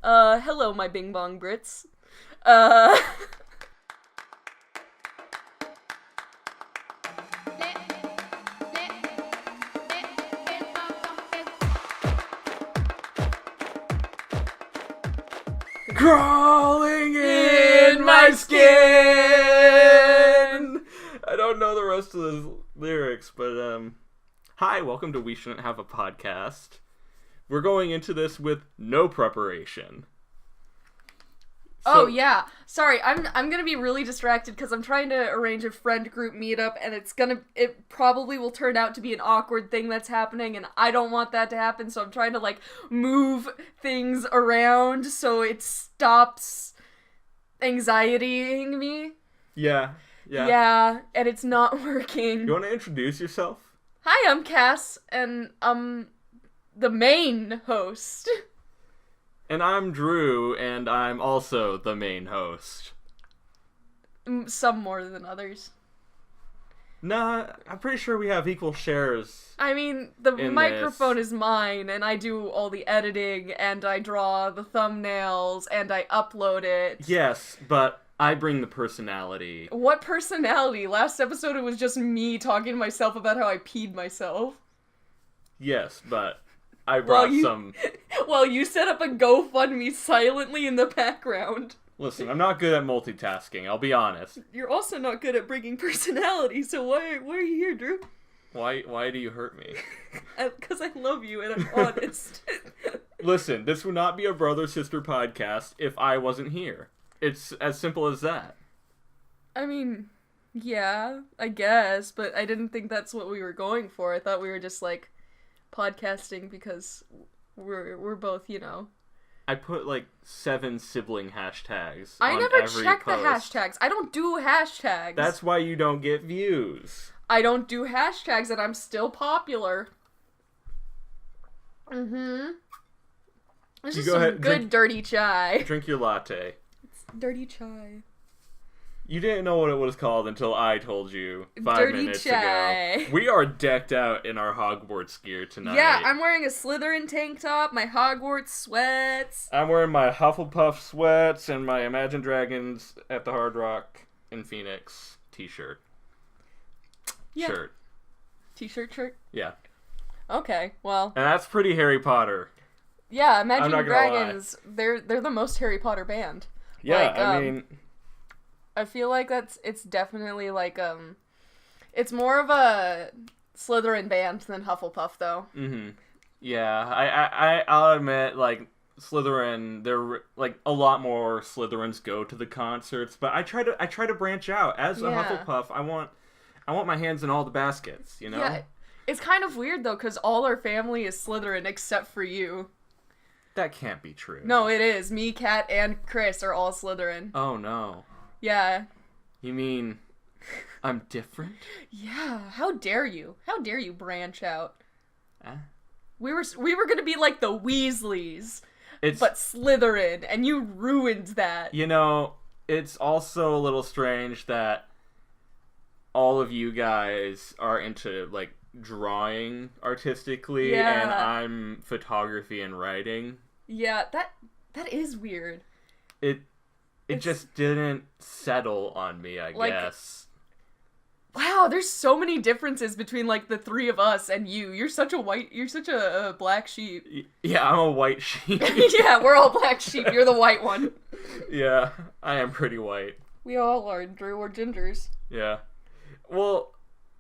Hello, my Bing Bong Brits. Uh... Crawling in my skin! I don't know the rest of the lyrics, but, hi, welcome to We Shouldn't Have a Podcast. We're going into this with no preparation. Oh, yeah. Sorry, I'm gonna be really distracted because I'm trying to arrange a friend group meetup, and it probably will turn out to be an awkward thing that's happening, and I don't want that to happen, so I'm trying to, move things around so it stops anxietying me. Yeah. Yeah, and it's not working. You want to introduce yourself? Hi, I'm Cass, and I'm the main host. And I'm Drew, and I'm also the main host. Some more than others. Nah, I'm pretty sure we have equal shares. I mean, the microphone is mine, and I do all the editing, and I draw the thumbnails, and I upload it. Yes, but I bring the personality. What personality? Last episode it was just me talking to myself about how I peed myself. Yes, but I brought some... Well, you set up a GoFundMe silently in the background. Listen, I'm not good at multitasking, I'll be honest. You're also not good at bringing personality, so why are you here, Drew? Why do you hurt me? Because I love you and I'm honest. Listen, this would not be a brother-sister podcast if I wasn't here. It's as simple as that. I mean, yeah, I guess, but I didn't think that's what we were going for. I thought we were just, podcasting because we're both, I put 7 sibling hashtags. I on never every check post. the hashtags. I don't do hashtags. That's why you don't get views. I don't do hashtags and I'm still popular. Mm-hmm. This is some good dirty chai. Drink your latte. It's dirty chai. You didn't know what it was called until I told you 5 dirty minutes chai. ago. We are decked out in our Hogwarts gear tonight. Yeah, I'm wearing a Slytherin tank top, my Hogwarts sweats. I'm wearing my Hufflepuff sweats and my Imagine Dragons at the Hard Rock in Phoenix t-shirt. Yeah. Shirt. T-shirt shirt? Yeah. Okay, well. And that's pretty Harry Potter. Yeah, Imagine Dragons, they're the most Harry Potter band. Yeah, I mean... I feel like it's definitely it's more of a Slytherin band than Hufflepuff, though. Mm-hmm. Yeah, I'll admit, Slytherin, they're, a lot more Slytherins go to the concerts, but I try to branch out. As a Hufflepuff, I want my hands in all the baskets, you know? Yeah, it's kind of weird, though, because all our family is Slytherin except for you. That can't be true. No, it is. Me, Kat, and Chris are all Slytherin. Oh, no. Yeah. You mean I'm different? Yeah. How dare you? How dare you branch out? We were gonna be like the Weasleys, but Slytherin, and you ruined that. You know, it's also a little strange that all of you guys are into drawing artistically, and I'm photography and writing. Yeah, that is weird. It just didn't settle on me, I guess. Wow, there's so many differences between, the three of us and you. You're such a black sheep. Yeah, I'm a white sheep. Yeah, we're all black sheep. You're the white one. Yeah, I am pretty white. We all are, Drew. We're gingers. Yeah. Well,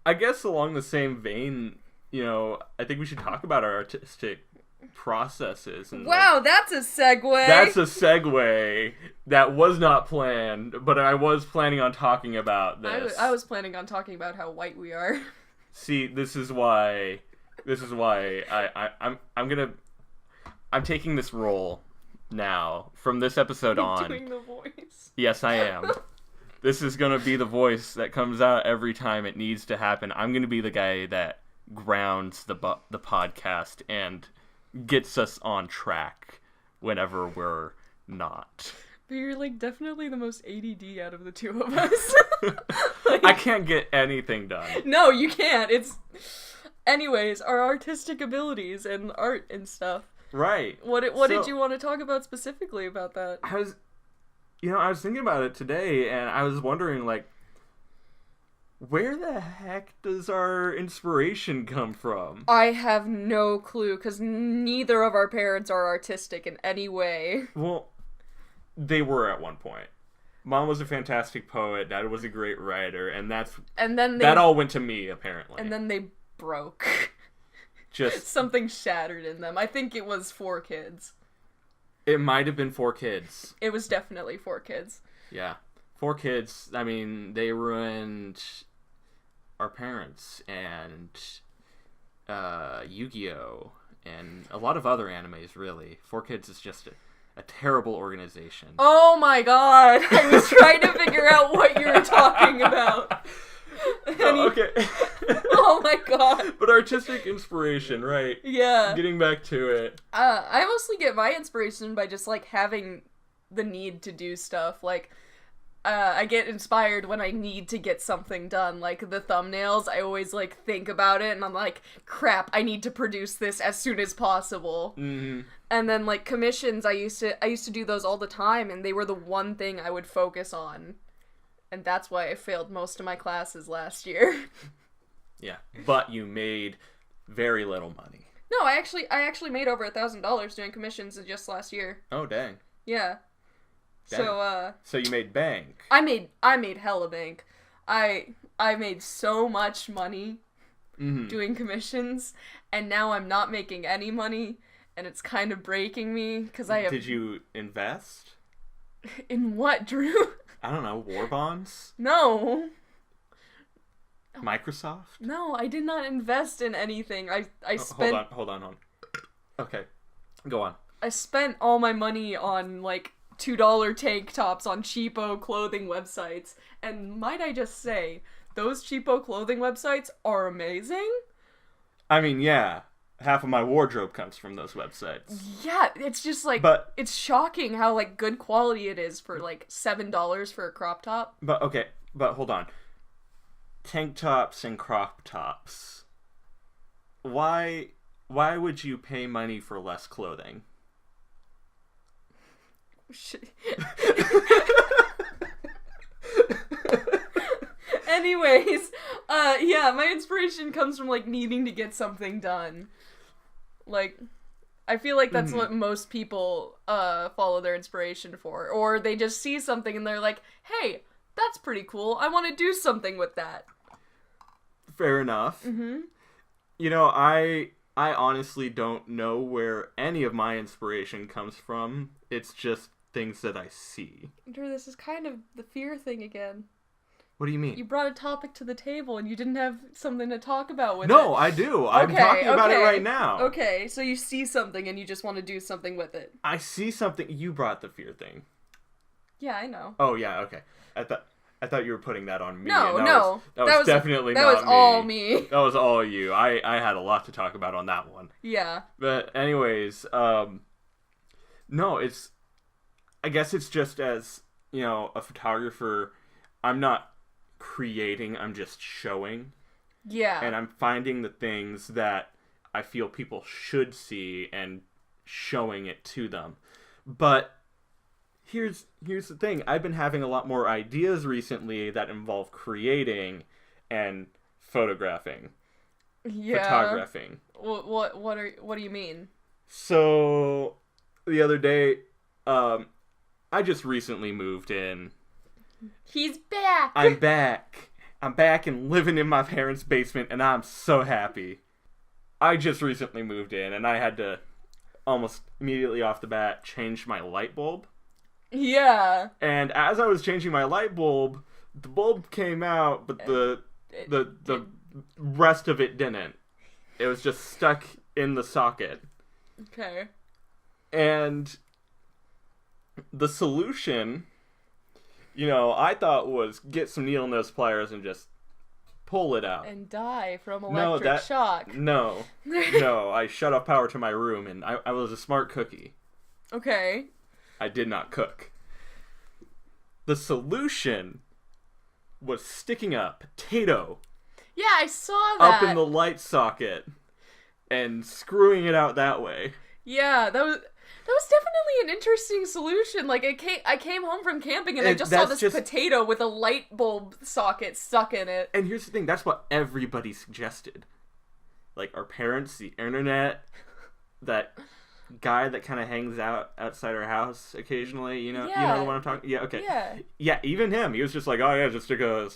I guess along the same vein, I think we should talk about our artistic processes. And wow, that's a segue. That's a segue that was not planned, but I was planning on talking about this. I was planning on talking about how white we are. See, this is why I'm taking this role now from this episode on. Doing the voice. Yes, I am. This is gonna be the voice that comes out every time it needs to happen. I'm gonna be the guy that grounds the podcast and gets us on track whenever we're not. But you're definitely the most ADD out of the two of us. I can't get anything done. No, you can't. Anyways, our artistic abilities and art and stuff. Right. What did you want to talk about specifically about that? I was thinking about it today, and I was wondering, like, where the heck does our inspiration come from? I have no clue, because neither of our parents are artistic in any way. Well, they were at one point. Mom was a fantastic poet, Dad was a great writer, and that all went to me, apparently. And then they broke. Just something shattered in them. I think it was 4 kids. It might have been 4 kids. It was definitely 4 kids. Yeah. 4 kids, I mean, they ruined our parents and Yu-Gi-Oh! And a lot of other animes, really. 4 Kids is just a terrible organization. Oh my god! I was trying to figure out what you were talking about. Okay. Oh my god. But artistic inspiration, right? Yeah. Getting back to it. I mostly get my inspiration by just, like, having the need to do stuff. Like, I get inspired when I need to get something done. Like, the thumbnails, I always, like, think about it, and I'm like, crap, I need to produce this as soon as possible. Mm-hmm. And then, like, commissions, I used to do those all the time, and they were the one thing I would focus on. And that's why I failed most of my classes last year. Yeah, but you made very little money. No, I actually made over $1,000 doing commissions just last year. Oh, dang. Yeah. Dang. So you made bank. I made hella bank. I made so much money doing commissions, and now I'm not making any money, and it's kind of breaking me because I have. Did you invest? In what, Drew? I don't know, war bonds? No. Microsoft? No, I did not invest in anything. I spent. Hold on. Okay, go on. I spent all my money on, like, $2 tank tops on cheapo clothing websites, and might I just say, those cheapo clothing websites are amazing? I mean, yeah. Half of my wardrobe comes from those websites. Yeah, it's just, like, it's shocking how, like, good quality it is for, like, $7 for a crop top. But hold on. Tank tops and crop tops. Why would you pay money for less clothing? Anyways, yeah, my inspiration comes from, like, needing to get something done. Like, I feel like that's what most people follow their inspiration for. Or they just see something and they're like, hey, that's pretty cool. I want to do something with that. Fair enough. Mm-hmm. You know, I honestly don't know where any of my inspiration comes from. It's just things that I see. Drew, this is kind of the fear thing again. What do you mean? You brought a topic to the table and you didn't have something to talk about with it. No, I do. I'm talking about it right now. Okay, so you see something and you just want to do something with it. I see something. You brought the fear thing. Yeah, I know. Oh, yeah, okay. I thought you were putting that on me. No, that was definitely not me. That was all me. That was all you. I had a lot to talk about on that one. Yeah. But anyways, no, I guess it's just as, you know, a photographer, I'm not creating, I'm just showing. Yeah. And I'm finding the things that I feel people should see and showing it to them. But here's the thing. I've been having a lot more ideas recently that involve creating and photographing. Yeah. Photographing. What do you mean? So the other day, I just recently moved in. He's back. I'm back. I'm back and living in my parents' basement, and I'm so happy. I just recently moved in, and I had to almost immediately off the bat change my light bulb. Yeah. And as I was changing my light bulb, the bulb came out, but the rest of it didn't. It was just stuck in the socket. Okay. And the solution, you know, I thought was get some needle nose pliers and just pull it out. And die from electric shock. No, I shut off power to my room, and I was a smart cookie. Okay. I did not cook. The solution was sticking a potato. Yeah, I saw that. Up in the light socket and screwing it out that way. Yeah, that was definitely an interesting solution. Like, I came home from camping and I just saw this potato with a light bulb socket stuck in it. And here's the thing, that's what everybody suggested. Like, our parents, the internet, that guy that kind of hangs out outside our house occasionally, you know the one I'm talking. Yeah, okay. Yeah, even him. He was just like, oh yeah, just stick a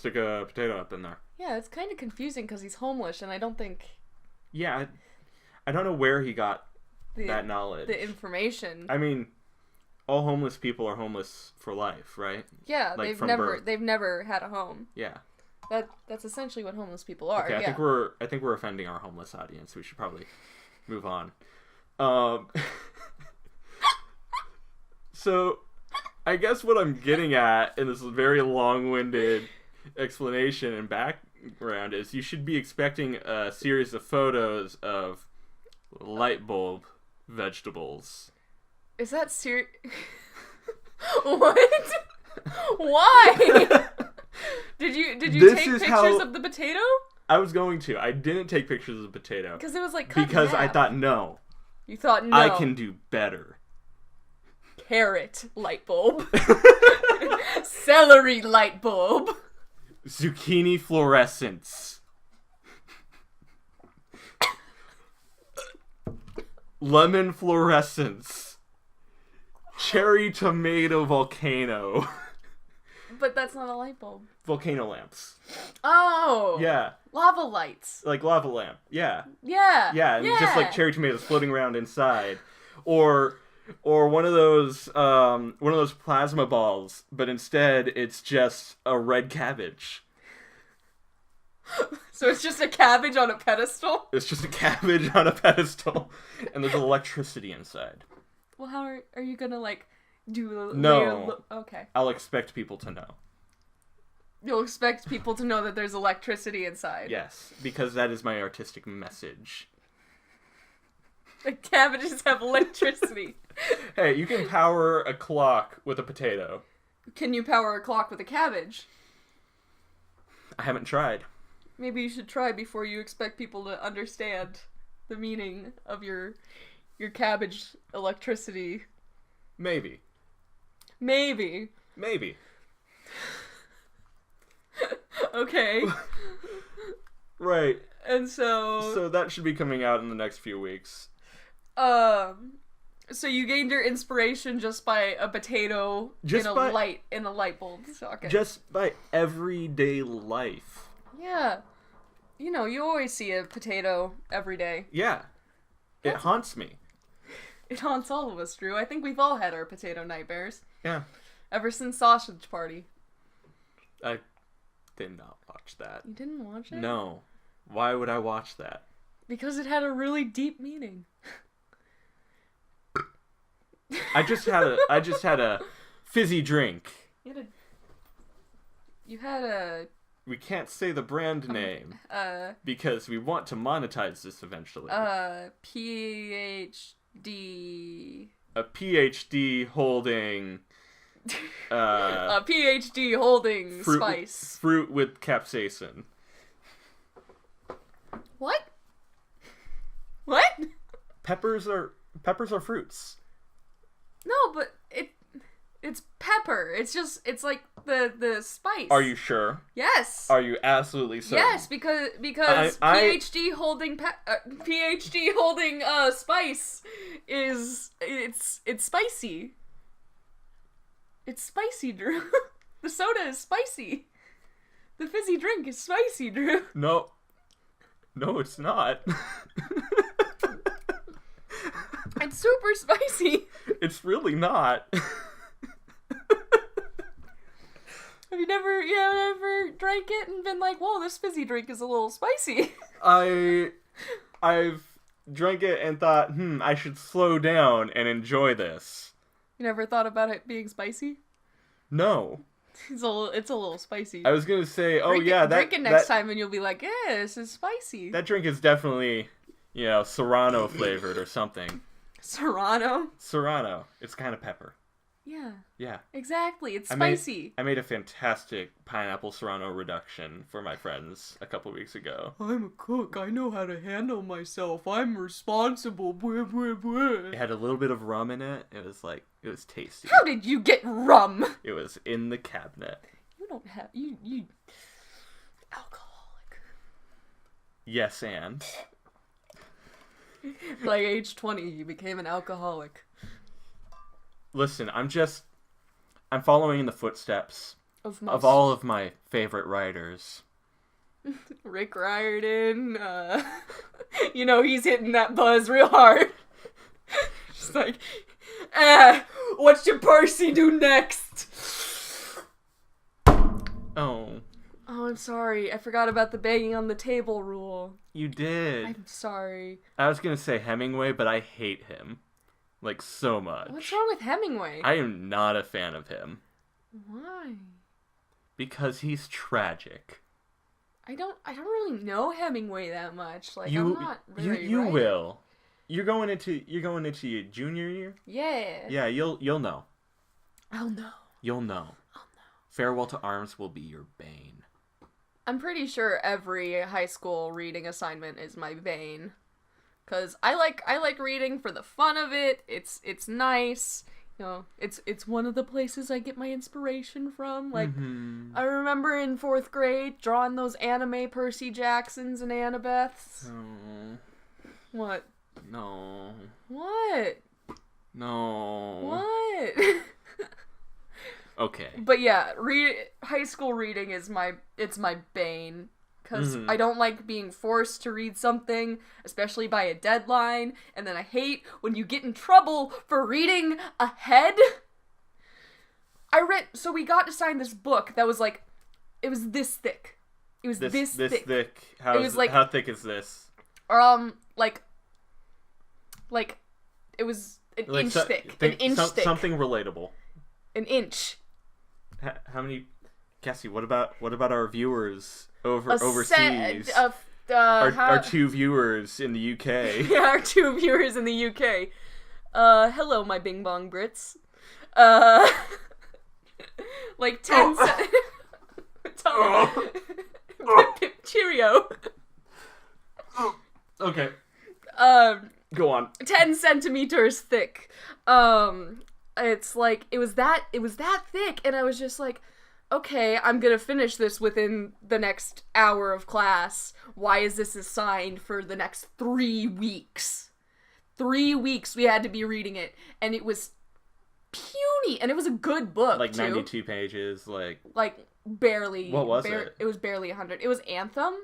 potato up in there. Yeah, it's kind of confusing because he's homeless, and I don't think. Yeah, I don't know where he got that knowledge, the information. I mean, all homeless people are homeless for life, right? Yeah, like they've never had a home. Yeah. That's essentially what homeless people are. Okay, I think we're offending our homeless audience. We should probably move on. So, I guess what I'm getting at in this very long-winded explanation and background is you should be expecting a series of photos of light bulb vegetables. Is that What? Why? Did you take pictures of the potato? I was going to. I didn't take pictures of the potato. Because it was like cut Because in half. I thought, no. You thought, no. I can do better. Carrot light bulb. Celery light bulb. Zucchini fluorescence. Lemon fluorescence. Cherry tomato volcano. But that's not a light bulb. Volcano lamps. Oh. Yeah. Lava lights. Like lava lamp. Yeah. Yeah. Yeah, and just like cherry tomatoes floating around inside. Or one of those plasma balls, but instead it's just a red cabbage. So it's just a cabbage on a pedestal? It's just a cabbage on a pedestal, and there's electricity inside. Well, how are you gonna, like, do... No. Okay. I'll expect people to know. You'll expect people to know that there's electricity inside. Yes, because that is my artistic message. The cabbages have electricity. Hey, you can power a clock with a potato. Can you power a clock with a cabbage? I haven't tried. Maybe you should try before you expect people to understand the meaning of your cabbage electricity. Maybe. Maybe. Okay. Right. And so that should be coming out in the next few weeks. So you gained your inspiration just by a potato in a light bulb socket. Just by everyday life. Yeah. You know, you always see a potato every day. Yeah. It haunts me. It haunts all of us, Drew. I think we've all had our potato nightmares. Yeah. Ever since Sausage Party. I did not watch that. You didn't watch it? No. Why would I watch that? Because it had a really deep meaning. I just had a fizzy drink. You had a... We can't say the brand name. Because we want to monetize this eventually. PhD... A PhD holding... a PhD holding spice. Fruit with capsaicin. What? What? Peppers are fruits. No, but it's pepper. It's like the spice. Are you sure? Yes. Are you absolutely certain? Yes, because PhD holding spice is it's spicy. It's spicy, Drew. The soda is spicy. The fizzy drink is spicy, Drew. No, it's not. It's super spicy. It's really not. Have you ever drank it and been like, whoa, this fizzy drink is a little spicy? I've drank it and thought, I should slow down and enjoy this. You never thought about it being spicy? No. It's a little spicy. I was gonna say, drink it next time and you'll be like, yeah, this is spicy. That drink is definitely, Serrano flavored or something. Serrano? Serrano. It's kind of pepper. Yeah. Yeah. Exactly. It's spicy. I made a fantastic pineapple serrano reduction for my friends a couple weeks ago. I'm a cook. I know how to handle myself. I'm responsible. Blah, blah, blah. It had a little bit of rum in it. It was tasty. How did you get rum? It was in the cabinet. You don't have... You... Alcoholic. Yes, and... By age 20, he became an alcoholic. Listen, I'm following in the footsteps of all of my favorite writers. Rick Riordan, he's hitting that buzz real hard. Just like, what should Percy do next? Oh, I'm sorry. I forgot about the banging on the table rule. You did. I'm sorry. I was gonna say Hemingway, but I hate him. Like, so much. What's wrong with Hemingway? I am not a fan of him. Why? Because he's tragic. I don't really know Hemingway that much. Like, I'm not very You will. You're going into your junior year? Yeah. Yeah, you'll know. I'll know. You'll know. I'll know. Farewell to Arms will be your bane. I'm pretty sure every high school reading assignment is my bane. Cause I like reading for the fun of it. It's nice. It's one of the places I get my inspiration from. Like, I remember in 4th grade drawing those anime Percy Jacksons and Annabeths. Oh. What? No. What? No. What? Okay. But yeah, high school reading is my bane. Because I don't like being forced to read something, especially by a deadline, and then I hate when you get in trouble for reading ahead. So we got assigned this book that was like, it was this thick. It was this thick. How thick is this? Like it was an inch thick. An inch thick. Something relatable. An inch. How many? Cassie, what about our viewers overseas? Our 2 viewers in the UK. Yeah, our 2 viewers in the UK. Hello, my Bing Bong Brits. Like 10 Cheerio. Okay. Go on. 10 centimeters thick. It's like, it was that thick, and I was just like, okay, I'm gonna finish this within the next hour of class. Why is this assigned for the next 3 weeks? 3 weeks we had to be reading it, and it was puny, and it was a good book, like too. 92 pages, like barely. What was it? It was barely 100. It was Anthem.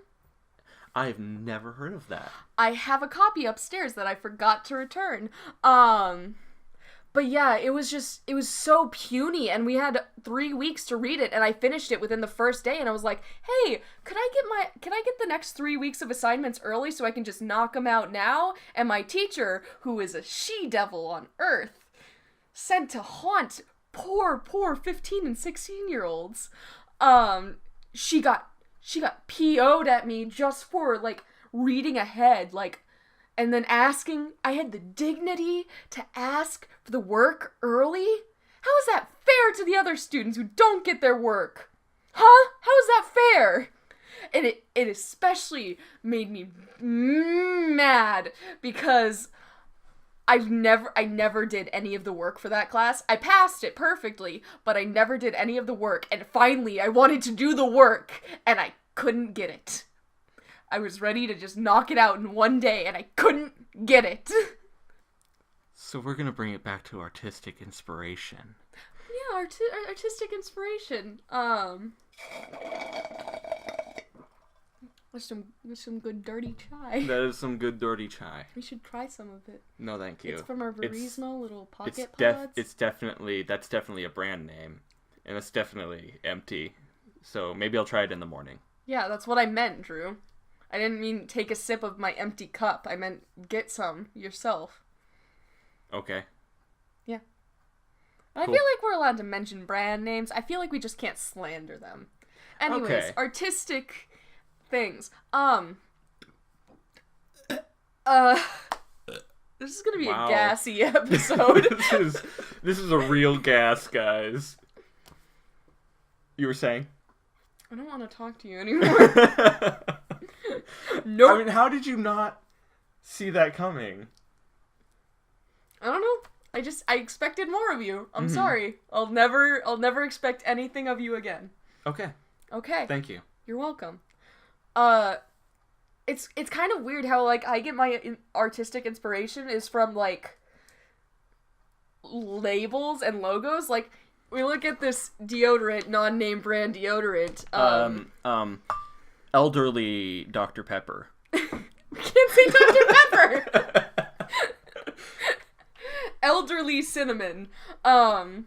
I've never heard of that. I have a copy upstairs that I forgot to return. But yeah, it was so puny, and we had 3 weeks to read it, and I finished it within the first day, and I was like, hey, can I get the next 3 weeks of assignments early so I can just knock them out now? And my teacher, who is a she-devil on earth, sent to haunt poor 15 and 16-year-olds, she got PO'd at me just for, like, reading ahead, like, and then I had the dignity to ask for the work early? How is that fair to the other students who don't get their work? Huh? How is that fair? And it especially made me mad because I never did any of the work for that class. I passed it perfectly, but I never did any of the work, and finally I wanted to do the work, and I couldn't get it. I was ready to just knock it out in one day, and I couldn't get it. So we're gonna bring it back to artistic inspiration. Yeah, artistic inspiration. With some good dirty chai. That is some good dirty chai. We should try some of it. No, thank you. It's from our Verismo little pocket pods. That's definitely a brand name, and it's definitely empty. So maybe I'll try it in the morning. Yeah, that's what I meant, Drew. I didn't mean take a sip of my empty cup. I meant get some yourself. Okay. Yeah. Cool. I feel like we're allowed to mention brand names. I feel like we just can't slander them. Anyways, okay. Artistic things. This is gonna be Wow. a gassy episode. This is a real gas, guys. You were saying? I don't want to talk to you anymore. Nope. I mean, how did you not see that coming? I don't know. I expected more of you. I'm sorry. I'll never expect anything of you again. Okay. Okay. Thank you. You're welcome. It's kind of weird how, like, I get my artistic inspiration is from, like, labels and logos. Like, we look at this deodorant, non-name brand deodorant. Elderly Dr. Pepper. We can't say Dr. Pepper! Elderly cinnamon. So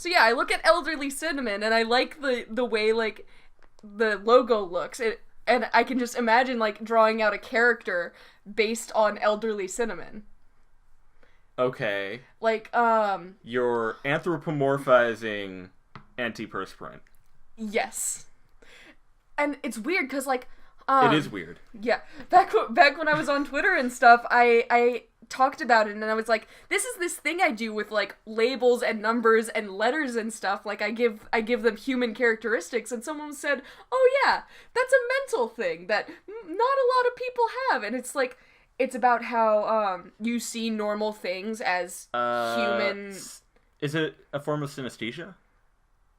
yeah, I look at elderly cinnamon and I like the way, like, the logo looks. And I can just imagine, like, drawing out a character based on elderly cinnamon. Okay. Like, You're anthropomorphizing antiperspirant. yes. And it's weird because, like, it is weird. Yeah. Back when I was on Twitter and stuff, I talked about it and I was like, this is this thing I do with, like, labels and numbers and letters and stuff. Like, I give them human characteristics, and someone said, oh yeah, that's a mental thing that not a lot of people have. And it's like, it's about how you see normal things as human. Is it a form of synesthesia?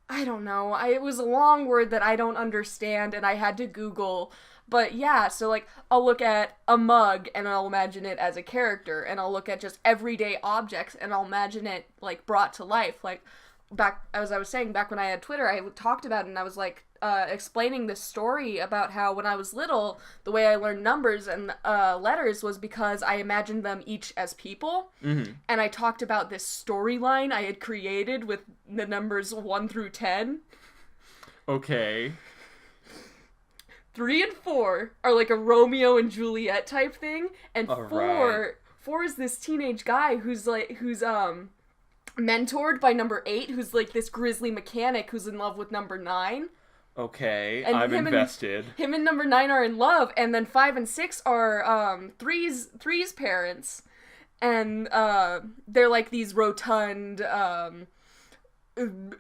I don't know. It was a long word that I don't understand, and I had to Google. But yeah, so, like, I'll look at a mug, and I'll imagine it as a character, and I'll look at just everyday objects, and I'll imagine it, like, brought to life. Like, back, as I was saying, back when I had Twitter, I talked about it, and I was, like, explaining this story about how when I was little, the way I learned numbers and letters was because I imagined them each as people. Mm-hmm. And I talked about this storyline I had created with the numbers 1 through 10. Okay. 3 and 4 are like a Romeo and Juliet type thing, and four is this teenage guy who's mentored by number 8, who's like this grizzly mechanic who's in love with number 9. Okay, And I'm invested. Him and number 9 are in love, and then 5 and 6 are three's parents, and they're like these rotund,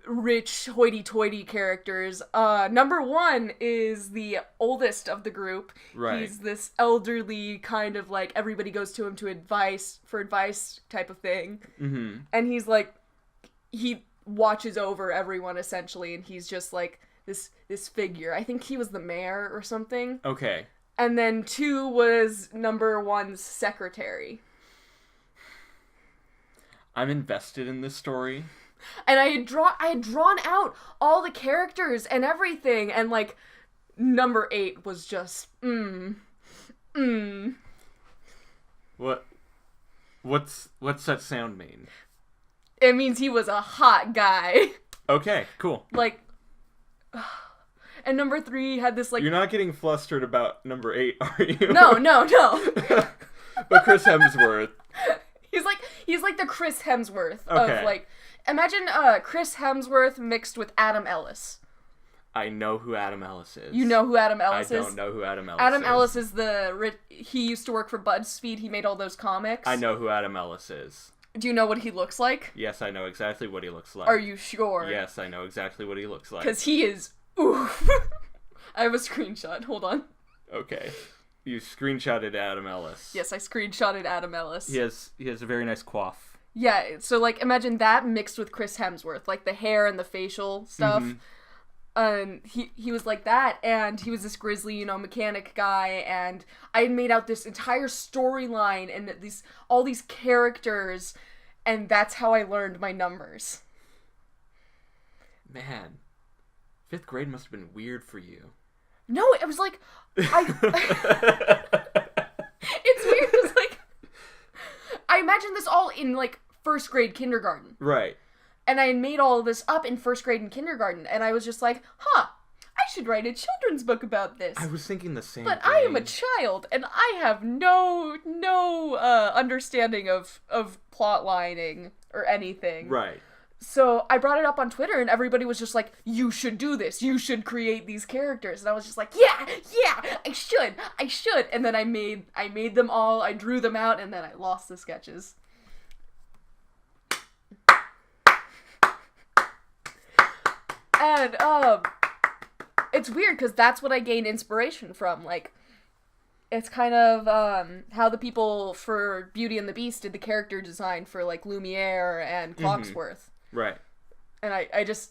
rich, hoity-toity characters. Number 1 is the oldest of the group. Right. He's this elderly kind of, like, everybody goes to him for advice type of thing. Mm-hmm. And he's like, he watches over everyone essentially, and he's just like this figure. I think he was the mayor or something. Okay. And then 2 was number 1's secretary. I'm invested in this story. And I had drawn out all the characters and everything, and, like, number 8 was just What's that sound mean? It means he was a hot guy. Okay, cool. Like, and number 3 had this, like... You're not getting flustered about number 8, are you? No. But Chris Hemsworth. He's like the Chris Hemsworth Okay. of, like... Imagine Chris Hemsworth mixed with Adam Ellis. I know who Adam Ellis is. You know who Adam Ellis is? I don't know who Adam Ellis is. Adam Ellis is he used to work for BuzzFeed. He made all those comics. I know who Adam Ellis is. Do you know what he looks like? Yes, I know exactly what he looks like. Are you sure? Yes, I know exactly what he looks like. Because he is... Oof. I have a screenshot. Hold on. Okay. You screenshotted Adam Ellis. Yes, I screenshotted Adam Ellis. He has a very nice coif. Yeah, so, like, imagine that mixed with Chris Hemsworth. Like, the hair and the facial stuff. Mm-hmm. And he was like that, and he was this grizzly, mechanic guy, and I had made out this entire storyline and all these characters, and that's how I learned my numbers. Man, 5th grade must have been weird for you. No, it was like, it's weird because, like, I imagined this all in, like, 1st grade kindergarten. Right. And I made all of this up in 1st grade and kindergarten, and I was just like, I should write a children's book about this. I was thinking the same thing. But I am a child, and I have no understanding of plot lining or anything. Right. So I brought it up on Twitter, and everybody was just like, you should do this. You should create these characters. And I was just like, yeah, I should. And then I made them all, I drew them out, and then I lost the sketches. And, it's weird, because that's what I gained inspiration from. Like, it's kind of, how the people for Beauty and the Beast did the character design for, like, Lumiere and Clocksworth. Right. And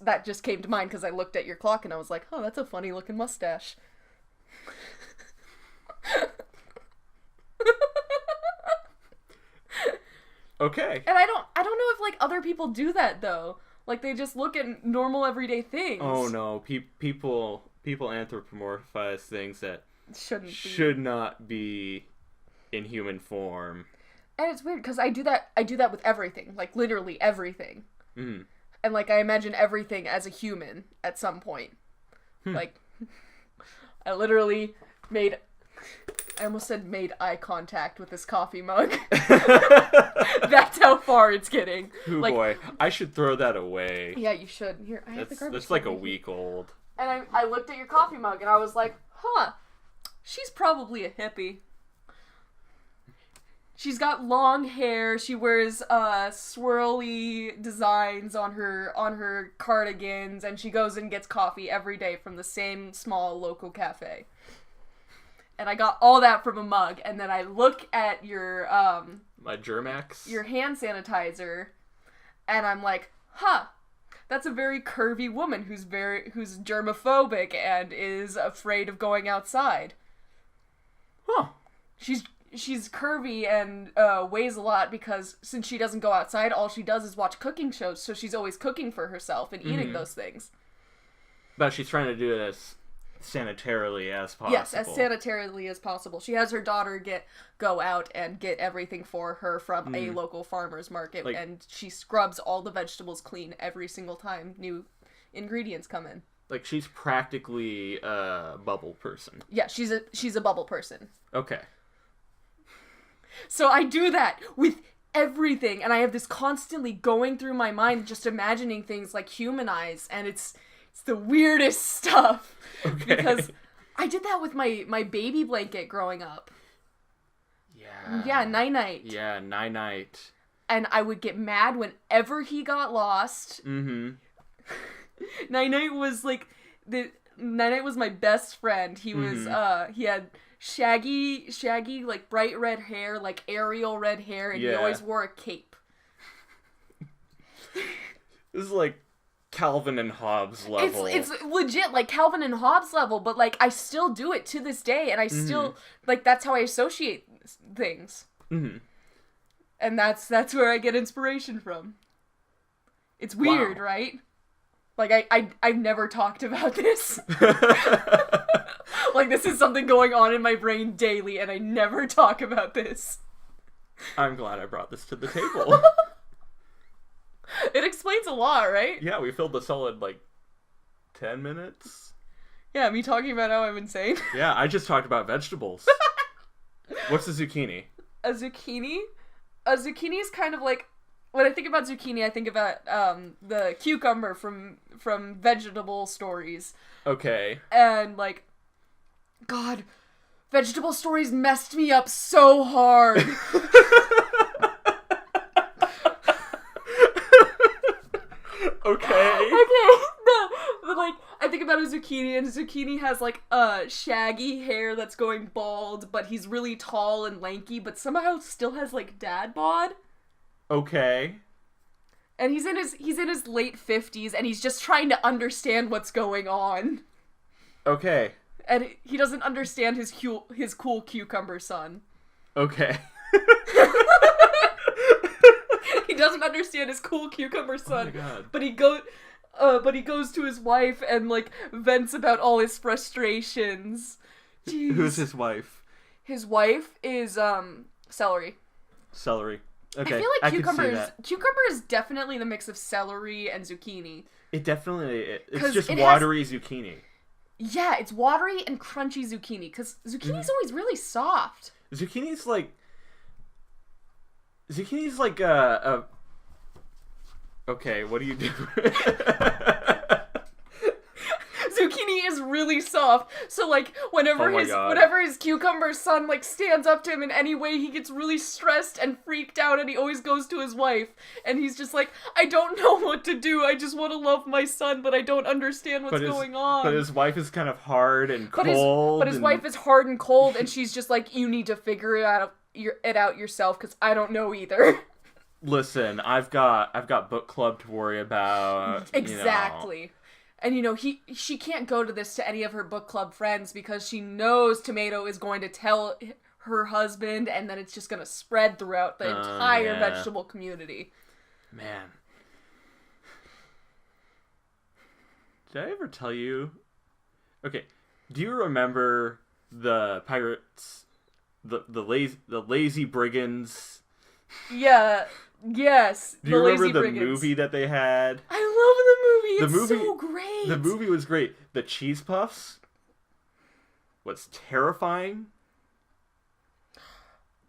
that just came to mind because I looked at your clock and I was like, oh, that's a funny looking mustache. Okay. And I don't know if, like, other people do that, though. Like, they just look at normal everyday things. Oh, no. People anthropomorphize things that should not be in human form. And it's weird, because I do that with everything. Like, literally everything. Mm. And, like, I imagine everything as a human at some point. Like, I literally I almost said made eye contact with this coffee mug. That's how far it's getting. Oh, like, boy. I should throw that away. Yeah, you should. Here, I have the garbage. That's like a week old. And I looked at your coffee mug and I was like, huh, she's probably a hippie. She's got long hair. She wears swirly designs on her cardigans, and she goes and gets coffee every day from the same small local cafe. And I got all that from a mug, and then I look at your my Germax, your hand sanitizer, and I'm like, huh, that's a very curvy woman who's germophobic and is afraid of going outside. Huh. She's curvy and weighs a lot because since she doesn't go outside, all she does is watch cooking shows, so she's always cooking for herself and eating those things. But she's trying to do it as sanitarily as possible. Yes, as sanitarily as possible. She has her daughter go out and get everything for her from a local farmer's market, and she scrubs all the vegetables clean every single time new ingredients come in. Like, she's practically a bubble person. Yeah, she's a bubble person. Okay. So I do that with everything, and I have this constantly going through my mind, just imagining things like human eyes, and it's the weirdest stuff. Okay. Because I did that with my baby blanket growing up. Yeah. Yeah, Night-Night. Yeah, Night-Night. And I would get mad whenever he got lost. Mm-hmm. Night-Night was Night-Night was my best friend. He was, he had shaggy, like, bright red hair, like Ariel red hair, and he always wore a cape. This is like Calvin and Hobbes level. It's legit, like, Calvin and Hobbes level, but, like, I still do it to this day, and I still, like, that's how I associate things. Mm-hmm. And that's where I get inspiration from. It's weird, right? Like, I've never talked about this. Like, this is something going on in my brain daily, and I never talk about this. I'm glad I brought this to the table. It explains a lot, right? Yeah, we filled the solid, 10 minutes. Yeah, me talking about how I'm insane. Yeah, I just talked about vegetables. What's a zucchini? A zucchini? A zucchini is kind of like... When I think about zucchini, I think about the cucumber from Vegetable Stories. Okay. And, like... God, Vegetable Stories messed me up so hard. Okay. No, but, like, I think about a zucchini, and a zucchini has, like, shaggy hair that's going bald, but he's really tall and lanky, but somehow still has, like, dad bod. Okay. And he's in his late 50s, and he's just trying to understand what's going on. Okay. And he doesn't understand his cool cucumber son. Okay. He doesn't understand his cool cucumber son. Oh my God. But he goes to his wife and, like, vents about all his frustrations. Jeez. Who's his wife? His wife is celery. Celery. Okay. I feel like cucumber is definitely the mix of celery and zucchini. It's just watery zucchini. Yeah, it's watery and crunchy zucchini, because zucchini's always really soft. Zucchini's like a Okay, what do you do? Zucchini is really soft, so like whenever his cucumber son like stands up to him in any way, he gets really stressed and freaked out, and he always goes to his wife, and he's just like, I don't know what to do. I just want to love my son, but I don't understand what's going on. But his wife is kind of hard and cold. But his wife is hard and cold, and she's just like, you need to figure it out yourself, because I don't know either. Listen, I've got book club to worry about. Exactly. And, she can't go to this to any of her book club friends because she knows Tomato is going to tell her husband, and then it's just going to spread throughout the entire vegetable community. Man. Did I ever tell you? Okay, do you remember the pirates, the lazy brigands? Yeah. Yes. Do you remember the movie that they had? I love the movie. It's so great. The movie was great. The cheese puffs was terrifying.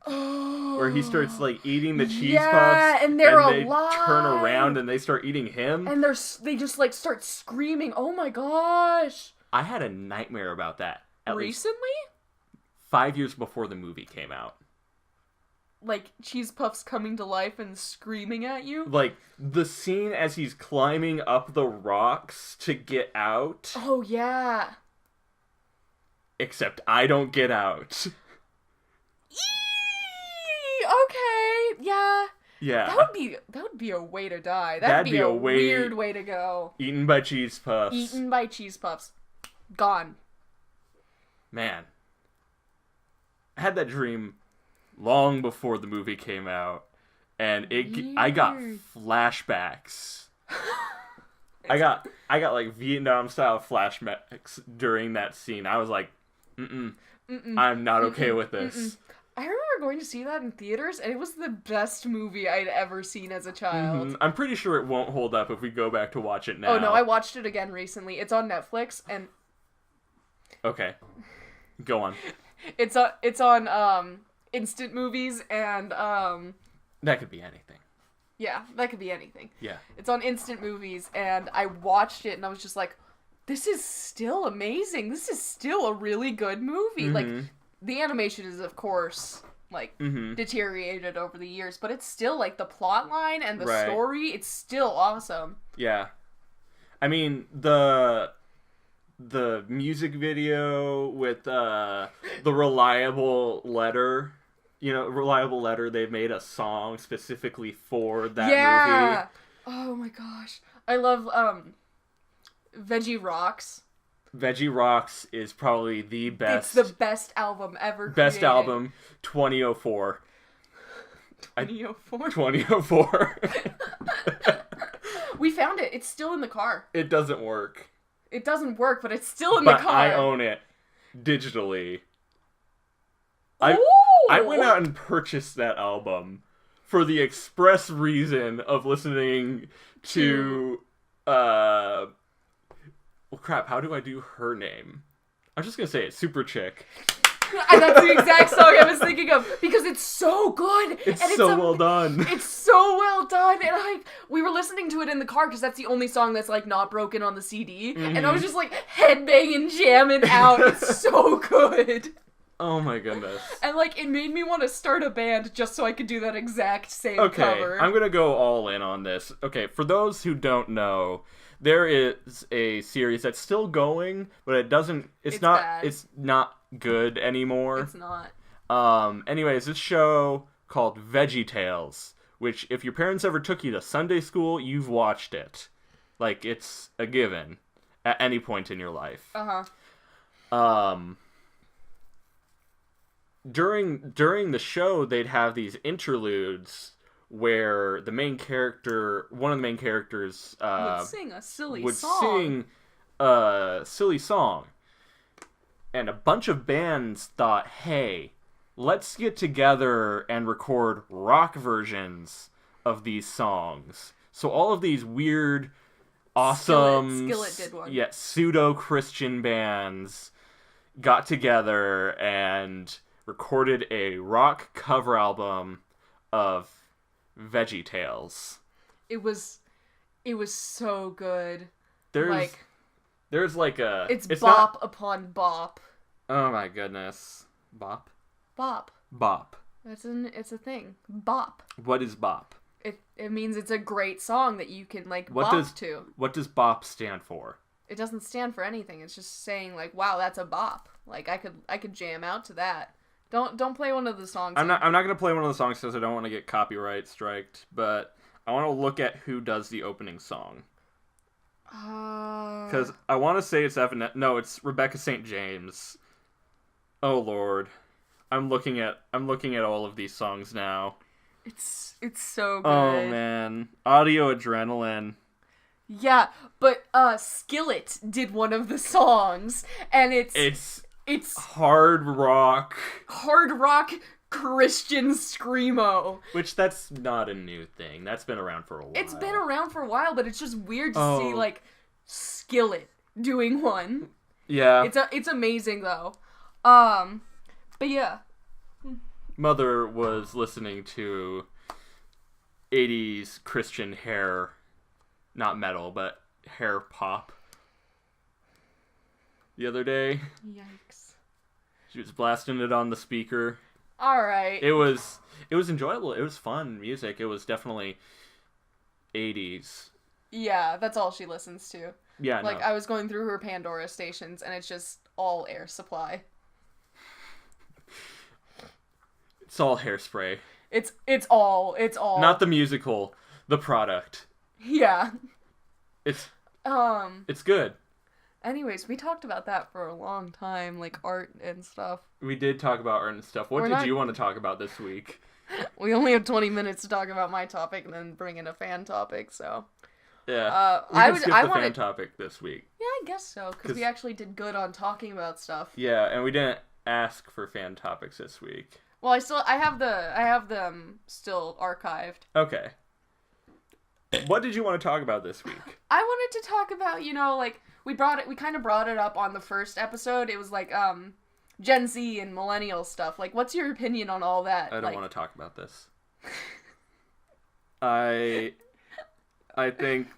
Oh. Where he starts like eating the cheese puffs, and they're they alive. turn around and they start eating him. And they just like start screaming. Oh my gosh! I had a nightmare about that. Recently? 5 years before the movie came out. Like, cheese puffs coming to life and screaming at you? Like, the scene as he's climbing up the rocks to get out. Oh, yeah. Except I don't get out. Okay, yeah. Yeah. That would be a way to die. That'd be a weird way to go. Eaten by cheese puffs. Eaten by cheese puffs. Gone. Man. I had that dream long before the movie came out, and I got flashbacks. I got like Vietnam style flashbacks during that scene. I was like, I'm not okay with this. I remember going to see that in theaters, and it was the best movie I'd ever seen as a child. I'm pretty sure it won't hold up if we go back to watch it now. Oh no, I watched it again recently. It's on Netflix, and okay, go on. It's on instant movies, and that could be anything. Yeah, that could be anything. Yeah. It's on instant movies, and I watched it, and I was just like, this is still amazing. This is still a really good movie. Like, the animation is, of course, like, deteriorated over the years, but it's still, like, the plot line and the story, it's still awesome. Yeah. I mean, the music video with the Reliable Letter, Reliable Letter, they've made a song specifically for that movie. Oh my gosh. I love Veggie Rocks. Veggie Rocks is probably the best. It's the best album ever created. Best album, 2004. 2004? 2004. We found it. It's still in the car. It doesn't work. It doesn't work, but it's still in the car. But I own it digitally. I went out and purchased that album for the express reason of listening to well, crap, how do I do her name? I'm just gonna say it, Super Chick. And that's the exact song I was thinking of, because it's so good. It's so well done. It's so well done, and we were listening to it in the car because that's the only song that's like not broken on the CD, and I was just like headbanging, jamming out. It's so good. Oh my goodness. And like it made me want to start a band just so I could do that exact same cover. Okay, I'm gonna go all in on this. Okay, for those who don't know, there is a series that's still going, but it's not good anymore. It's not. Anyways, this show called VeggieTales, which if your parents ever took you to Sunday school, you've watched it. Like, it's a given at any point in your life. During the show, they'd have these interludes where one of the main characters would sing a silly song. And a bunch of bands thought, hey, let's get together and record rock versions of these songs. So all of these weird, awesome, Skillet did one. Yeah, pseudo-Christian bands got together and recorded a rock cover album of VeggieTales. It was It was so good. There's like a... It's bop upon bop. Oh my goodness. Bop? Bop. Bop. It's a thing. Bop. What is bop? It means it's a great song that you can, like, bop to. What does bop stand for? It doesn't stand for anything. It's just saying, like, wow, that's a bop. Like, I could jam out to that. Don't play one of the songs. I'm not gonna play one of the songs because I don't want to get copyright striked, but I want to look at who does the opening song. Because I want to say it's it's Rebecca St. James. Oh Lord, I'm looking at all of these songs now. It's so good. Oh man, Audio Adrenaline. Yeah, but Skillet did one of the songs, and it's hard rock Christian screamo. Which that's not a new thing. That's been around for a while. It's been around for a while, but it's just weird to see like Skillet doing one. Yeah. It's amazing though. But yeah. Mother was listening to 80s Christian hair, not metal, but hair pop the other day. Yikes. She was blasting it on the speaker. All right. It was enjoyable. It was fun music. It was definitely 80s. Yeah, that's all she listens to. Yeah, like I was going through her Pandora stations and it's just all Air Supply. It's all Hairspray. It's all. Not the musical, the product. Yeah. It's good. Anyways, we talked about that for a long time, like art and stuff. We did talk about art and stuff. What did you want to talk about this week? We only have 20 minutes to talk about my topic and then bring in a fan topic, so... Yeah, we can skip the fan topic this week. Yeah, I guess so, because we actually did good on talking about stuff. Yeah, and we didn't ask for fan topics this week. Well, I have them still archived. Okay. What did you want to talk about this week? I wanted to talk about, like, we kind of brought it up on the first episode. It was like, Gen Z and millennial stuff. Like, what's your opinion on all that? I don't want to talk about this. I think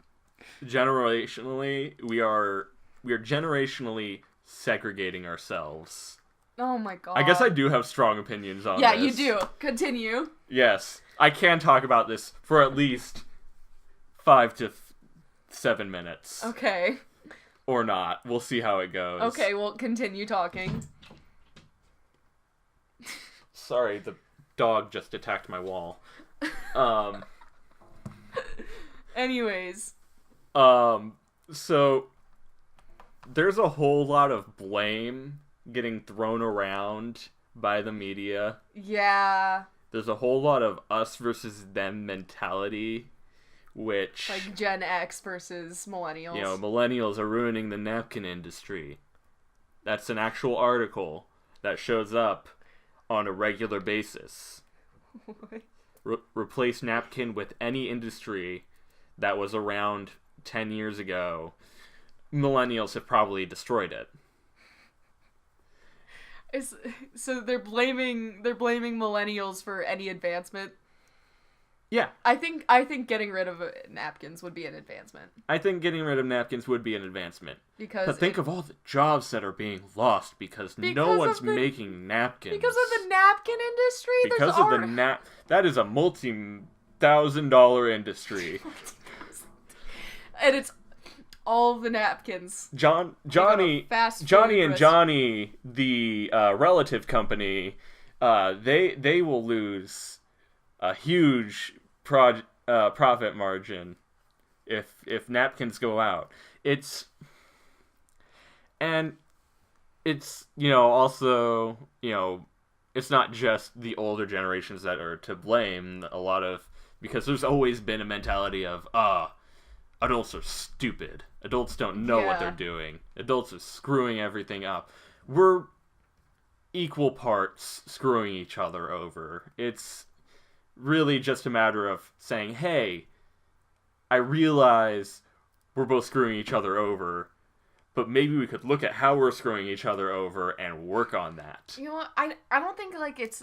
generationally we are generationally segregating ourselves. Oh my god. I guess I do have strong opinions on this. Yeah, you do. Continue. Yes. I can talk about this for at least 5 to 7 minutes. Okay. Or not. We'll see how it goes. Okay, well, continue talking. Sorry, the dog just attacked my wall. Anyways. So there's a whole lot of blame getting thrown around by the media. Yeah. There's a whole lot of us versus them mentality, which... Like Gen X versus millennials. Millennials are ruining the napkin industry. That's an actual article that shows up on a regular basis. What? Replace napkin with any industry that was around 10 years ago. Millennials have probably destroyed it. So they're blaming millennials for any advancement. Yeah. I think getting rid of napkins would be an advancement. I think getting rid of napkins would be an advancement. But think of all the jobs that are being lost because no one's making napkins. Because of the napkin industry? That is a multi-$1,000 industry. And it's all the napkins. Johnny and Johnny, the relative company, they will lose a huge profit margin if napkins go out. It's also it's not just the older generations that are to blame. Because there's always been a mentality of adults are stupid. Adults don't know what they're doing. Adults are screwing everything up. We're equal parts screwing each other over. It's really just a matter of saying, hey, I realize we're both screwing each other over, but maybe we could look at how we're screwing each other over and work on that. You know what? I don't think, like, it's...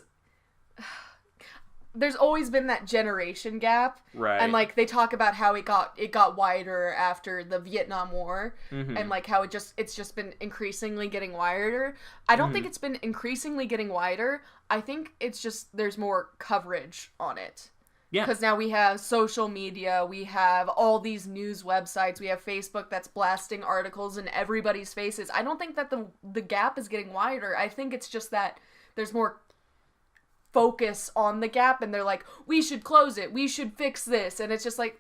there's always been that generation gap. Right. And, like, they talk about how it got wider after the Vietnam War. Mm-hmm. And, like, how it's just been increasingly getting wider. I don't think it's been increasingly getting wider. I think it's just there's more coverage on it. Yeah. Because now we have social media, we have all these news websites, we have Facebook that's blasting articles in everybody's faces. I don't think that the gap is getting wider. I think it's just that there's more focus on the gap, and they're like, we should close it, we should fix this, and it's just like,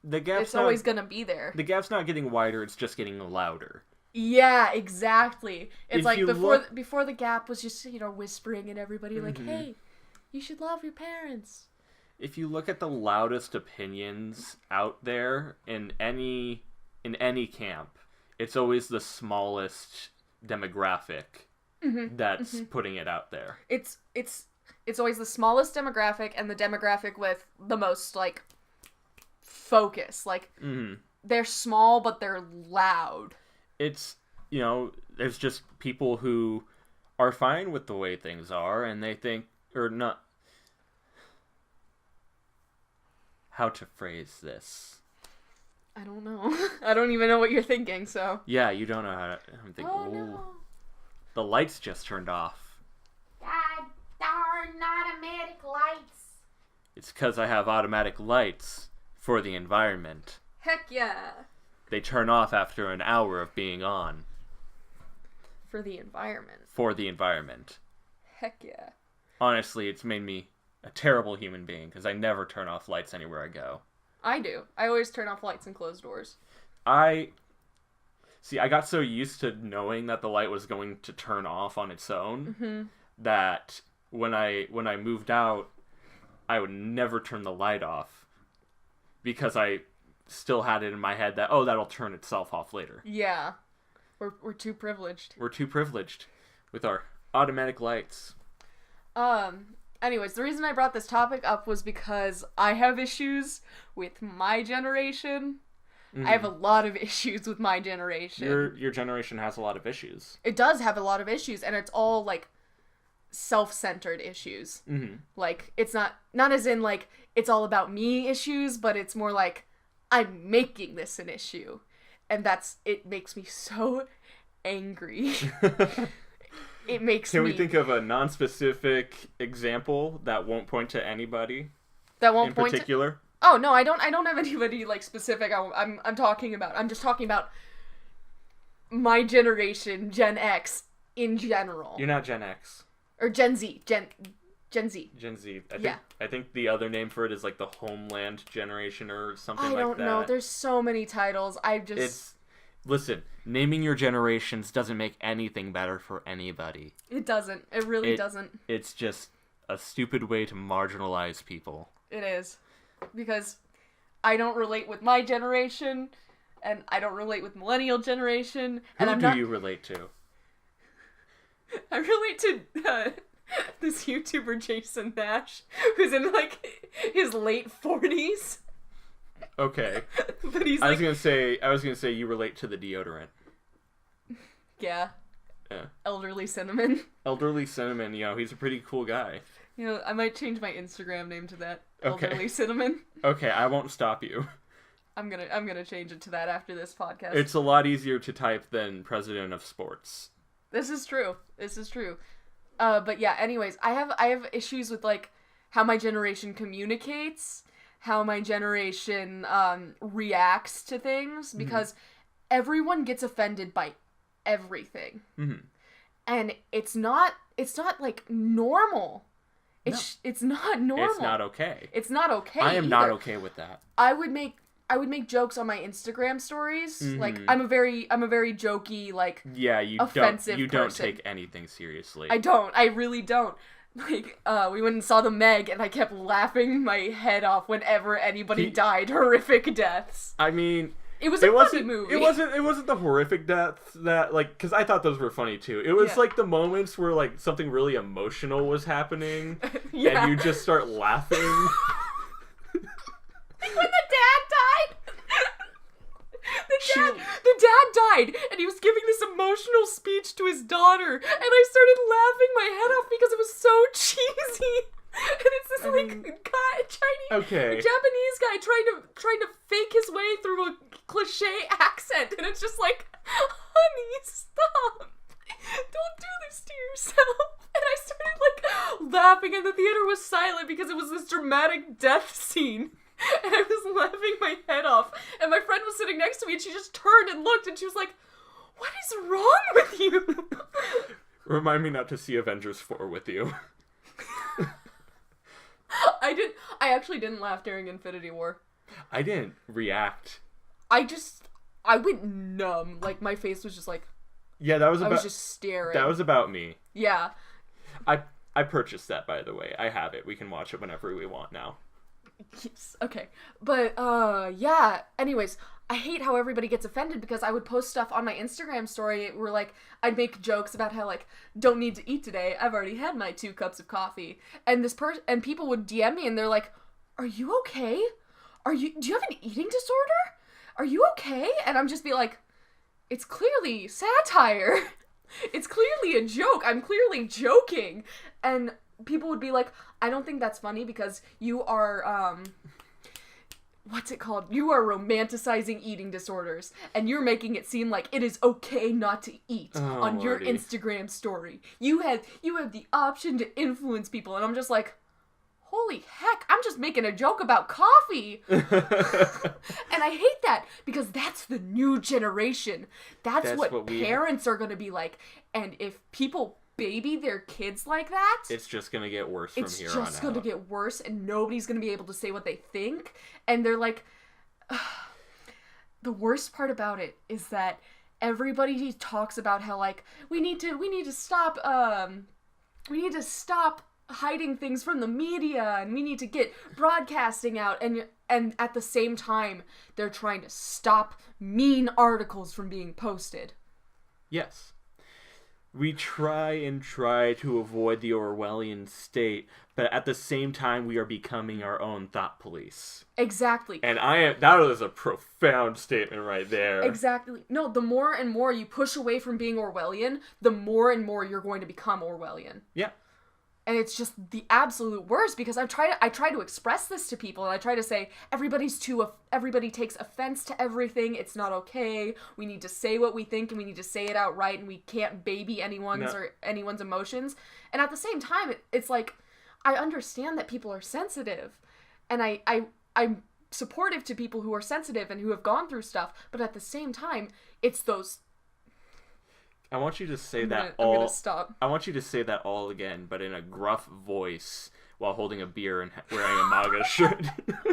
it's always gonna be there. The gap's not getting wider, it's just getting louder. Yeah, exactly. It's like before the gap was just, whispering and everybody like, hey, you should love your parents. If you look at the loudest opinions out there in any camp, it's always the smallest demographic that's putting it out there. It's always the smallest demographic and the demographic with the most, like, focus. Like, they're small, but they're loud. It's, there's just people who are fine with the way things are, and they think, or not, how to phrase this. I don't know. I don't even know what you're thinking, so. Yeah, you don't know how to, I'm thinking, no. The lights just turned off. God darn automatic lights. It's because I have automatic lights for the environment. Heck yeah. They turn off after an hour of being on. For the environment. For the environment. Heck yeah. Honestly, it's made me a terrible human being because I never turn off lights anywhere I go. I do. I always turn off lights and close doors. I got so used to knowing that the light was going to turn off on its own that when I moved out, I would never turn the light off because I still had it in my head that, that'll turn itself off later. Yeah. We're too privileged. We're too privileged with our automatic lights. Anyways, the reason I brought this topic up was because I have issues with my generation. I have a lot of issues with my generation. Your generation has a lot of issues. It does have a lot of issues, and it's all, like, self-centered issues. Like, it's not as in, like, it's all about me issues, but it's more like, I'm making this an issue. And it makes me so angry. It makes Can we think of a non-specific example that won't point to anybody? That won't point in particular? Oh, no, I don't have anybody, like, specific I'm talking about. I'm just talking about my generation, Gen X, in general. You're not Gen X. Or Gen Z. Gen Z. Gen Z. I think the other name for it is, like, the Homeland generation or something like that. I don't know. There's so many titles. Listen, naming your generations doesn't make anything better for anybody. It doesn't. It really doesn't. It's just a stupid way to marginalize people. It is. Because I don't relate with my generation, and I don't relate with millennial generation. Who do you relate to? I relate to this YouTuber Jason Nash, who's in, like, his late 40s. Okay. But he's I was gonna say you relate to the deodorant. Yeah. Elderly Cinnamon. Elderly Cinnamon, he's a pretty cool guy. I might change my Instagram name to that. Okay. Elderly Cinnamon. Okay, I won't stop you. I'm gonna change it to that after this podcast. It's a lot easier to type than President of Sports. This is true. But yeah, anyways, I have issues with, like, how my generation communicates, how my generation reacts to things, because everyone gets offended by everything. And it's not like normal. It's not normal. It's not okay. It's not okay. I am not okay with that. I would make jokes on my Instagram stories. Like, I'm a very jokey, like, offensive you don't person. take anything seriously. I really don't. Like, we went and saw the Meg, and I kept laughing my head off whenever anybody died horrific deaths. I mean, it was a funny movie. It wasn't the horrific deaths that, like, because I thought those were funny too. It was like the moments where, like, something really emotional was happening, and you just start laughing. Like when the dad died. The dad died, and he was giving this emotional speech to his daughter, and I started laughing my head off because it was so cheesy. And it's this guy, Japanese guy trying to fake his way through a cliche accent, and it's just like, honey, stop. Don't do this to yourself. And I started laughing, and the theater was silent because it was this dramatic death scene. And I was laughing my head off. And my friend was sitting next to me, and she just turned and looked, and she was like, what is wrong with you? Remind me not to see Avengers 4 with you. I actually didn't laugh during Infinity War. I didn't react. I went numb. Like, my face was just like... Yeah, I was just staring. That was about me. Yeah. I purchased that, by the way. I have it. We can watch it whenever we want now. Yes. Okay. But, yeah. Anyways, I hate how everybody gets offended because I would post stuff on my Instagram story where, like, I'd make jokes about how, like, don't need to eat today. I've already had my 2 cups of coffee. And and people would DM me and they're like, are you okay? Do you have an eating disorder? Are you okay? And I'm just be like, it's clearly satire. It's clearly a joke. I'm clearly joking. And people would be like, I don't think that's funny because you are, what's it called? You are romanticizing eating disorders. And you're making it seem like it is okay not to eat on your Instagram story. You have the option to influence people. And I'm just like, holy heck, I'm just making a joke about coffee. And I hate that because that's the new generation. That's what parents are going to be like. And if people baby their kids like that, it's just going to get worse from here on out. It's just going to get worse, and nobody's going to be able to say what they think. And they're like, the worst part about it is that everybody talks about how, like, we need to stop hiding things from the media, and we need to get broadcasting out, and at the same time they're trying to stop mean articles from being posted. Yes. We try to avoid the Orwellian state, but at the same time we are becoming our own thought police. Exactly. And that was a profound statement right there. Exactly. No, the more and more you push away from being Orwellian, the more and more you're going to become Orwellian. Yeah. And it's just the absolute worst because I try to express this to people, and I try to say everybody takes offense to everything. It's not okay. We need to say what we think, and we need to say it outright, and we can't baby anyone's emotions. And at the same time, it's like, I understand that people are sensitive, and I'm supportive to people who are sensitive and who have gone through stuff, but at the same time, it's those... I want you to say I'm gonna stop. I want you to say that all again, but in a gruff voice while holding a beer and wearing a MAGA shirt. This is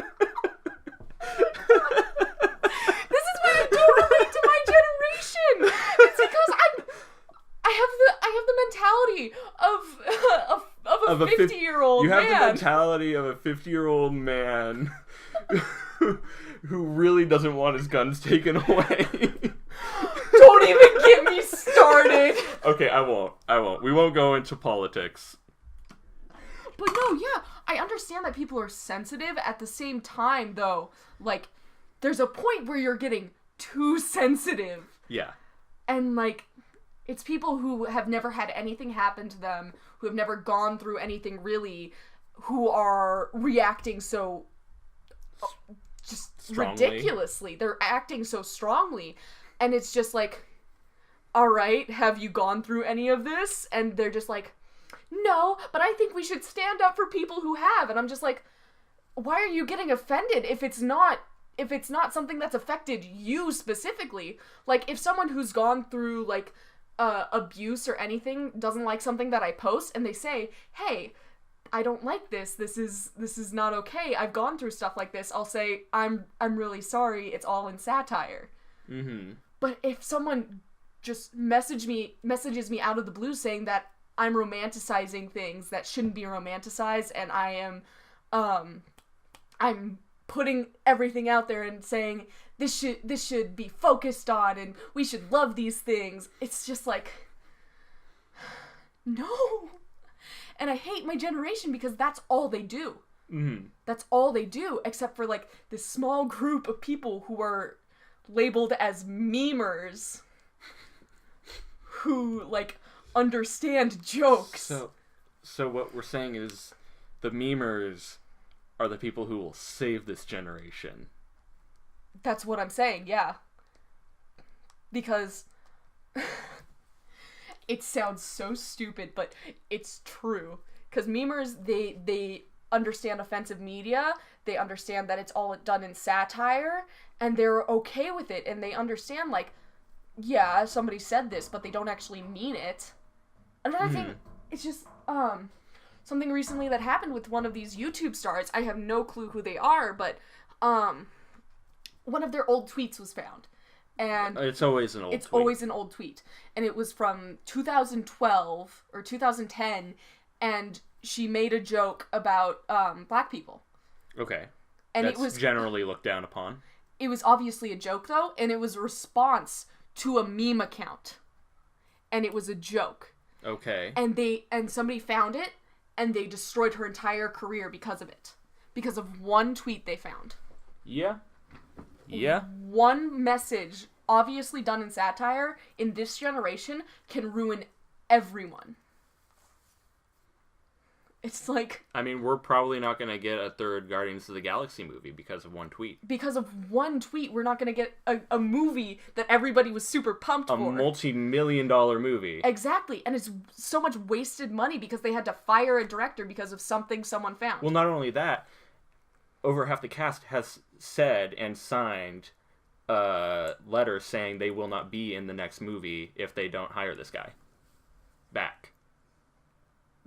why I do relate to my generation. It's because I have the mentality of a 50-year-old man. You have the mentality of a 50-year-old man who really doesn't want his guns taken away. Don't even get me started. Okay, I won't. We won't go into politics. But no, yeah, I understand that people are sensitive. At the same time, though, like, there's a point where you're getting too sensitive. Yeah. And, like, it's people who have never had anything happen to them, who have never gone through anything really, who are reacting so just strongly. Ridiculously. They're acting so strongly. And it's just like, all right, have you gone through any of this? And they're just like, no, but I think we should stand up for people who have. And I'm just like, why are you getting offended if it's not something that's affected you specifically? Like, if someone who's gone through, like, abuse or anything doesn't like something that I post, and they say, hey, I don't like this. This is not okay. I've gone through stuff like this. I'll say, I'm really sorry. It's all in satire. Mm-hmm. But if someone just messages me out of the blue saying that I'm romanticizing things that shouldn't be romanticized, and I'm putting everything out there and saying this should be focused on and we should love these things, it's just like, no. And I hate my generation because that's all they do. Mm-hmm. That's all they do, except for, like, this small group of people who are labeled as memers who, like, understand jokes. So what we're saying is the memers are the people who will save this generation. That's what I'm saying, yeah. Because it sounds so stupid, but it's true. Because memers, they understand offensive media, they understand that it's all done in satire, and they're okay with it, and they understand, like, yeah, somebody said this, but they don't actually mean it. Another thing, it's just, something recently that happened with one of these YouTube stars. I have no clue who they are, but, one of their old tweets was found. And it's always an old tweet. It's always an old tweet. And it was from 2012 or 2010, and she made a joke about, black people. Okay. And That's it was generally looked down upon. It was obviously a joke, though, and it was a response to a meme account. And it was a joke. Okay. And somebody found it, and they destroyed her entire career because of it. Because of one tweet they found. Yeah. Yeah. One message, obviously done in satire, in this generation, can ruin everyone. It's like... I mean, we're probably not going to get a third Guardians of the Galaxy movie because of one tweet. Because of one tweet, we're not going to get a movie that everybody was super pumped for. A multi-million-dollar movie. Exactly. And it's so much wasted money because they had to fire a director because of something someone found. Well, not only that, over half the cast has said and signed letters saying they will not be in the next movie if they don't hire this guy back.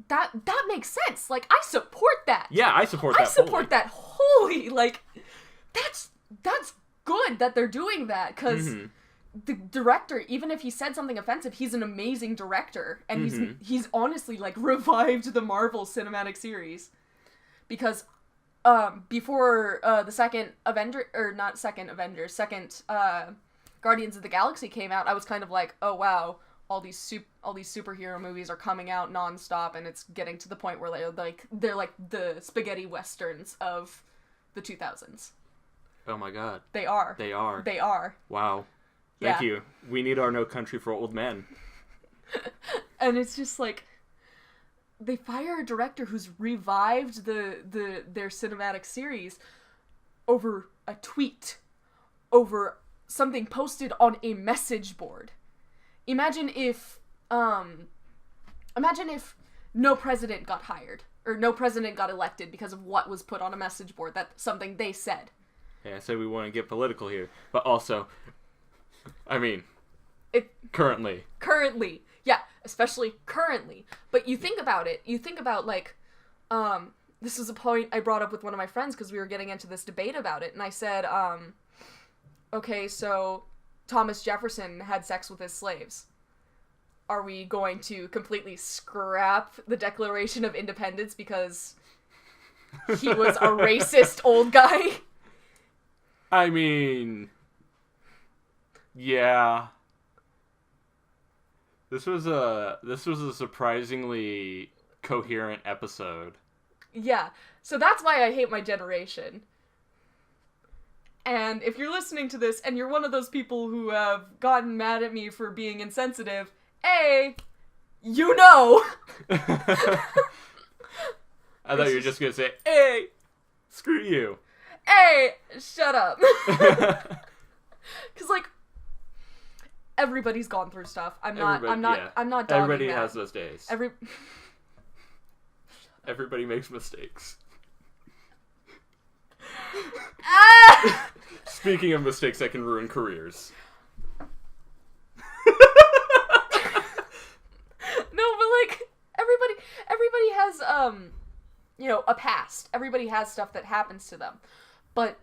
That makes sense. Like, I support that. Yeah, I support that. I support that wholly. Like, that's good that they're doing that, because the director, even if he said something offensive, he's an amazing director, and he's honestly, like, revived the Marvel Cinematic Series. Because before the second Guardians of the Galaxy came out, I was kind of like, oh wow, all these superhero movies are coming out nonstop, and it's getting to the point where they're like the spaghetti westerns of the 2000s. Oh my god. They are. They are. They are. Wow. Thank you. We need our No Country for Old Men. And it's just like, they fire a director who's revived their cinematic series over a tweet, over something posted on a message board. Imagine if no president got hired, or no president got elected because of what was put on a message board, that's something they said. Yeah, I said we want to get political here, but also, I mean, currently. Yeah, especially currently. But you think about it, like, this is a point I brought up with one of my friends because we were getting into this debate about it, and I said, okay, so Thomas Jefferson had sex with his slaves. Are we going to completely scrap the Declaration of Independence because he was a racist old guy? I mean, yeah. This was a surprisingly coherent episode. Yeah, so that's why I hate my generation. And if you're listening to this and you're one of those people who have gotten mad at me for being insensitive, you know! I thought you were just gonna say, hey, screw you. Hey, shut up. Because, like, everybody's gone through stuff. I'm not dogging Everybody that. has those days. Everybody makes mistakes. Speaking of mistakes that can ruin careers. No, but like everybody has a past. Everybody has stuff that happens to them. But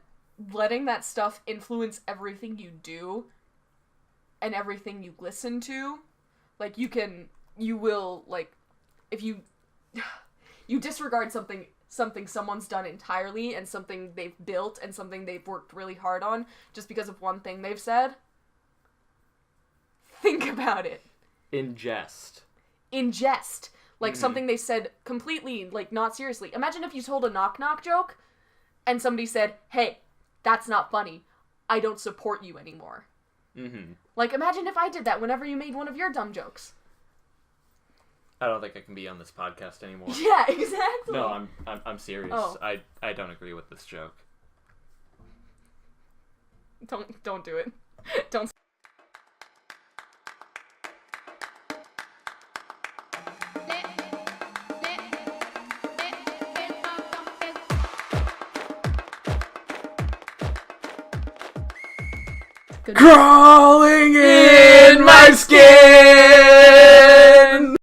letting that stuff influence everything you do and everything you listen to, like, you will, like, if you disregard something someone's done entirely and something they've built and something they've worked really hard on just because of one thing they've said, think about it. Ingest. Like, something they said completely, like, not seriously. Imagine if you told a knock-knock joke and somebody said, hey, that's not funny. I don't support you anymore. Like, imagine if I did that whenever you made one of your dumb jokes. I don't think I can be on this podcast anymore. Yeah, exactly. No, I'm serious. Oh. I don't agree with this joke. Don't do it. Don't. Crawling in my skin.